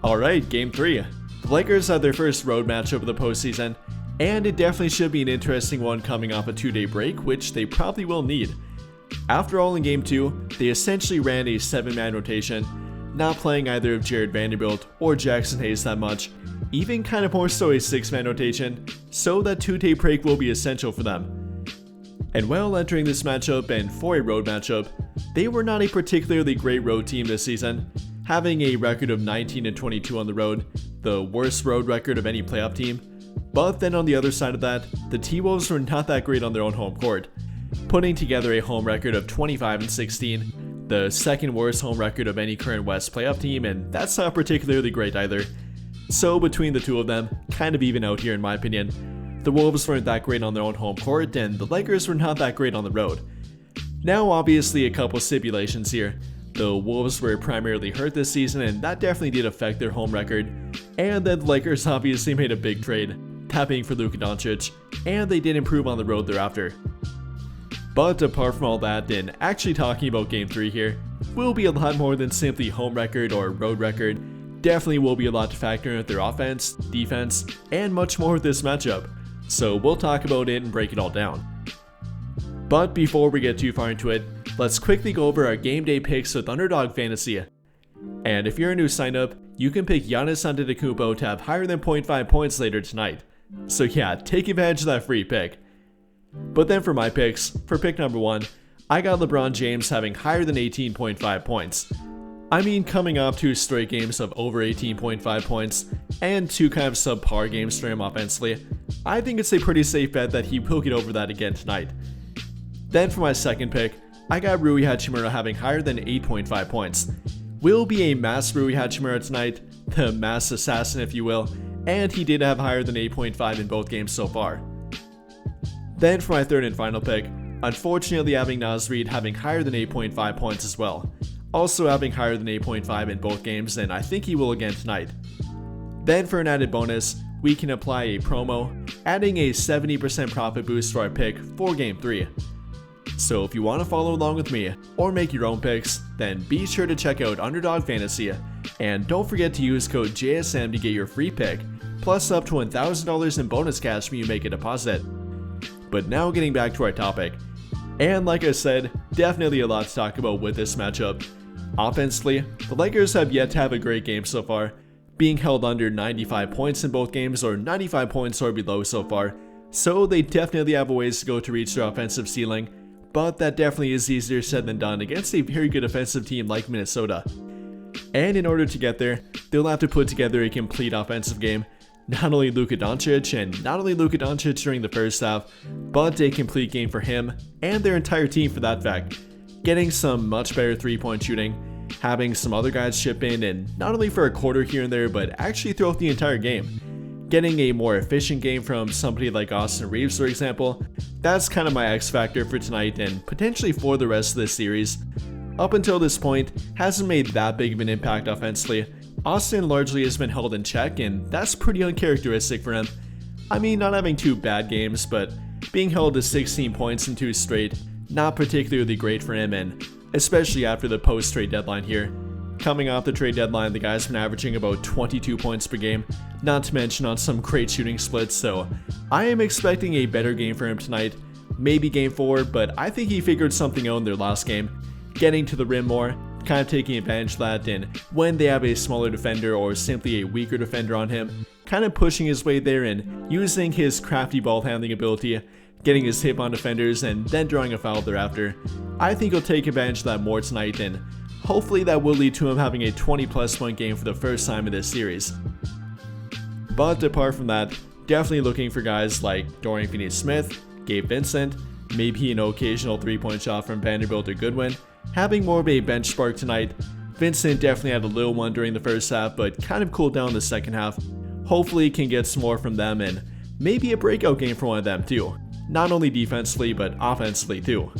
Alright, Game 3. The Lakers had their first road matchup of the postseason, and it definitely should be an interesting one coming off a 2-day break, which they probably will need. After all, in Game 2, they essentially ran a 7-man rotation, not playing either of Jared Vanderbilt or Jackson Hayes that much, even kind of more so a 6-man rotation, so that 2-day break will be essential for them. And while entering this matchup and for a road matchup, they were not a particularly great road team this season, having a record of 19-22 on the road, the worst road record of any playoff team. But then on the other side of that, the T-Wolves were not that great on their own home court, putting together a home record of 25-16, the second worst home record of any current West playoff team, and that's not particularly great either. So between the two of them, kind of even out here in my opinion. The Wolves weren't that great on their own home court, and the Lakers were not that great on the road. Now obviously a couple stipulations here. The Wolves were primarily hurt this season, and that definitely did affect their home record. And then the Lakers obviously made a big trade, tapping for Luka Doncic, and they did improve on the road thereafter. But apart from all that, and actually talking about Game 3 here, will be a lot more than simply home record or road record. Definitely will be a lot to factor in with their offense, defense, and much more with this matchup. So we'll talk about it and break it all down. But before we get too far into it, let's quickly go over our game day picks with Underdog Fantasy. And if you're a new signup, you can pick Giannis Antetokounmpo to have higher than 0.5 points later tonight. So yeah, take advantage of that free pick. But then for my picks, for pick number 1, I got LeBron James having higher than 18.5 points. I mean, coming off 2 straight games of over 18.5 points, and 2 kind of subpar games for him offensively, I think it's a pretty safe bet that he will get over that again tonight. Then for my second pick, I got Rui Hachimura having higher than 8.5 points. Will be a mass Rui Hachimura tonight, the mass assassin if you will, and he did have higher than 8.5 in both games so far. Then for my third and final pick, unfortunately having Naz Reid having higher than 8.5 points as well. Also having higher than 8.5 in both games, and I think he will again tonight. Then for an added bonus, we can apply a promo, adding a 70% profit boost to our pick for Game 3. So if you want to follow along with me, or make your own picks, then be sure to check out Underdog Fantasy, and don't forget to use code JSM to get your free pick, plus up to $1,000 in bonus cash when you make a deposit. But now getting back to our topic, and like I said, definitely a lot to talk about with this matchup. Offensively, the Lakers have yet to have a great game so far, being held under 95 points in both games or 95 points or below so far, so they definitely have a ways to go to reach their offensive ceiling, but that definitely is easier said than done against a very good offensive team like Minnesota. And in order to get there, they'll have to put together a complete offensive game, not only Luka Doncic during the first half, but a complete game for him and their entire team for that fact. Getting some much better 3-point shooting, having some other guys chip in, and not only for a quarter here and there, but actually throughout the entire game. Getting a more efficient game from somebody like Austin Reaves, for example, that's kind of my X factor for tonight and potentially for the rest of this series. Up until this point, hasn't made that big of an impact offensively. Austin largely has been held in check, and that's pretty uncharacteristic for him. I mean, not having 2 bad games, but being held to 16 points in 2 straight, not particularly great for him, and especially after the post-trade deadline here. Coming off the trade deadline, the guy's been averaging about 22 points per game, not to mention on some great shooting splits, so I am expecting a better game for him tonight. Maybe Game 4, but I think he figured something out in their last game, getting to the rim more, kind of taking advantage of that, and when they have a smaller defender or simply a weaker defender on him, kind of pushing his way there and using his crafty ball handling ability, getting his hip on defenders, and then drawing a foul thereafter. I think he'll take advantage of that more tonight, and hopefully that will lead to him having a 20+ point game for the first time in this series. But apart from that, definitely looking for guys like Dorian Finney-Smith, Gabe Vincent, maybe an occasional 3-point shot from Vanderbilt or Goodwin, having more of a bench spark tonight. Vincent definitely had a little one during the first half, but kind of cooled down the second half. Hopefully can get some more from them, and maybe a breakout game for one of them too. Not only defensively, but offensively too.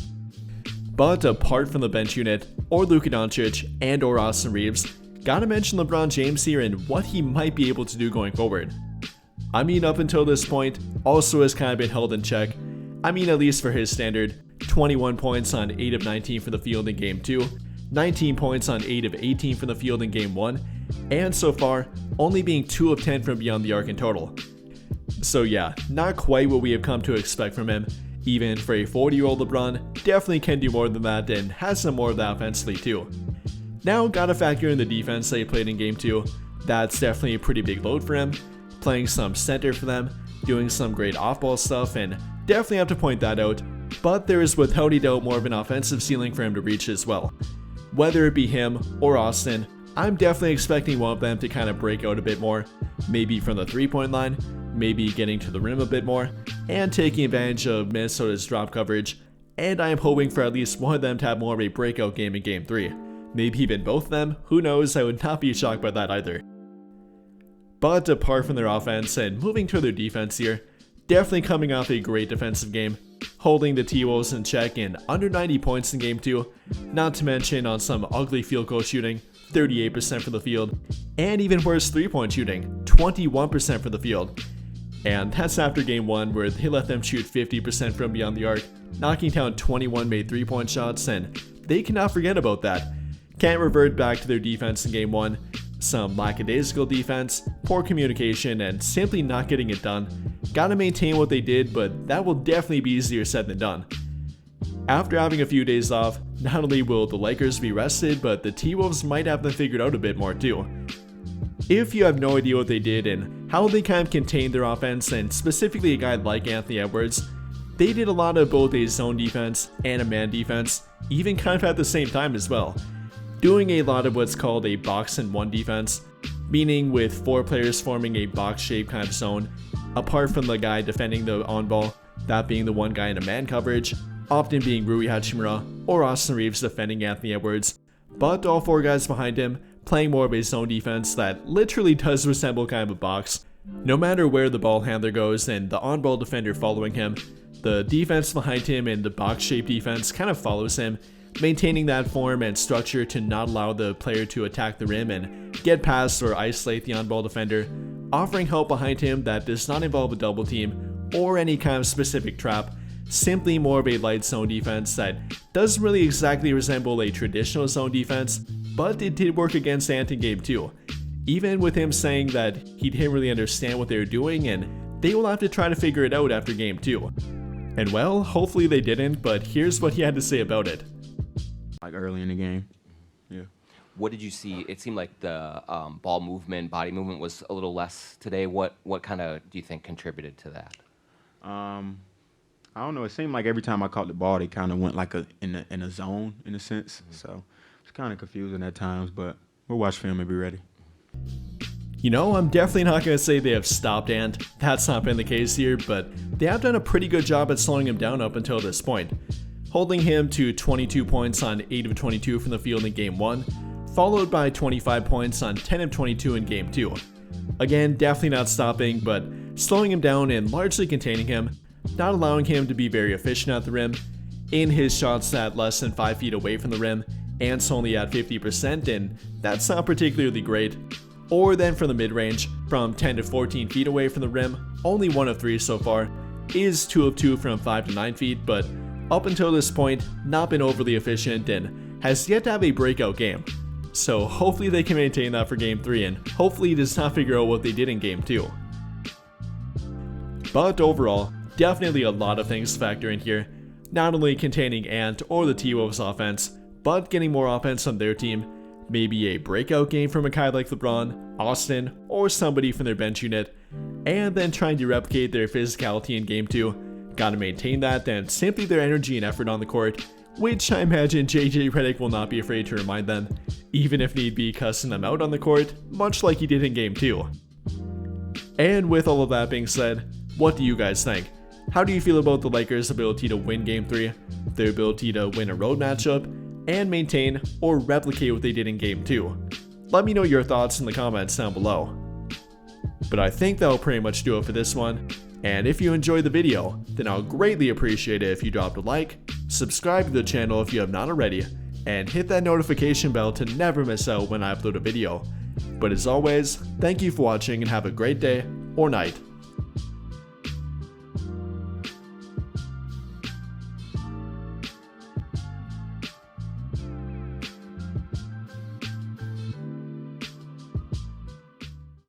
But apart from the bench unit, or Luka Doncic and or Austin Reaves, gotta mention LeBron James here and what he might be able to do going forward. I mean, up until this point, also has kind of been held in check. I mean, at least for his standard, 21 points on 8 of 19 from the field in Game 2, 19 points on 8 of 18 from the field in Game 1, and so far, only being 2 of 10 from beyond the arc in total. So yeah, not quite what we have come to expect from him. Even for a 40-year-old LeBron, definitely can do more than that and has some more of that offensively too. Now, gotta factor in the defense that he played in Game 2. That's definitely a pretty big load for him. Playing some center for them, doing some great off-ball stuff, and definitely have to point that out. But there is without a doubt more of an offensive ceiling for him to reach as well. Whether it be him or Austin, I'm definitely expecting one of them to kind of break out a bit more. Maybe from the 3-point line, maybe getting to the rim a bit more, and taking advantage of Minnesota's drop coverage. And I am hoping for at least one of them to have more of a breakout game in Game 3. Maybe even both of them, who knows, I would not be shocked by that either. But apart from their offense and moving to their defense here, definitely coming off a great defensive game, holding the T-Wolves in check in under 90 points in Game 2, not to mention on some ugly field goal shooting, 38% for the field, and even worse 3-point shooting, 21% for the field. And that's after Game 1 where they let them shoot 50% from beyond the arc, knocking down 21 made 3-point shots, and they cannot forget about that. Can't revert back to their defense in Game 1, some lackadaisical defense, poor communication, and simply not getting it done. Gotta maintain what they did, but that will definitely be easier said than done. After having a few days off, not only will the Lakers be rested, but the T-Wolves might have them figured out a bit more too. If you have no idea what they did and how they kind of contained their offense, and specifically a guy like Anthony Edwards, they did a lot of both a zone defense and a man defense, even kind of at the same time as well. Doing a lot of what's called a box and one defense, meaning with 4 players forming a box shaped kind of zone, apart from the guy defending the on ball, that being the one guy in a man coverage, often being Rui Hachimura or Austin Reeves defending Anthony Edwards, but all 4 guys behind him playing more of a zone defense that literally does resemble kind of a box. No matter where the ball handler goes and the on-ball defender following him, the defense behind him and the box-shaped defense kind of follows him, maintaining that form and structure to not allow the player to attack the rim and get past or isolate the on-ball defender, offering help behind him that does not involve a double team or any kind of specific trap, simply more of a light zone defense that doesn't really exactly resemble a traditional zone defense, but it did work against Ant in Game 2, even with him saying that he didn't really understand what they were doing and they will have to try to figure it out after Game 2. And well, hopefully they didn't, but here's what he had to say about it. Like early in the game, yeah. What did you see? It seemed like the ball movement, body movement was a little less today. What kind of do you think contributed to that? I don't know. It seemed like every time I caught the ball, they kind of went like in a zone in a sense. Mm-hmm. So it's kind of confusing at times, but we'll watch film and be ready. You know, I'm definitely not going to say they have stopped Ant. That's not been the case here, but they have done a pretty good job at slowing him down up until this point, holding him to 22 points on 8 of 22 from the field in Game 1, followed by 25 points on 10 of 22 in Game 2. Again, definitely not stopping, but slowing him down and largely containing him, not allowing him to be very efficient at the rim, in his shots at less than 5 feet away from the rim, Ant's only at 50%, and that's not particularly great. Or then from the mid-range, from 10 to 14 feet away from the rim, only 1 of 3 so far, is 2 of 2 from 5 to 9 feet, but up until this point, not been overly efficient and has yet to have a breakout game. So hopefully they can maintain that for Game 3 and hopefully he does not figure out what they did in Game 2. But overall, definitely a lot of things to factor in here, not only containing Ant or the T-Wolves offense, but getting more offense on their team, maybe a breakout game from a guy like LeBron, Austin, or somebody from their bench unit, and then trying to replicate their physicality in Game 2. Gotta maintain that, and simply their energy and effort on the court, which I imagine JJ Redick will not be afraid to remind them, even if need be cussing them out on the court, much like he did in Game 2. And with all of that being said, what do you guys think? How do you feel about the Lakers' ability to win Game 3, their ability to win a road matchup, and maintain or replicate what they did in Game 2? Let me know your thoughts in the comments down below. But I think that'll pretty much do it for this one, and if you enjoyed the video, then I'll greatly appreciate it if you dropped a like, subscribe to the channel if you have not already, and hit that notification bell to never miss out when I upload a video. But as always, thank you for watching and have a great day or night.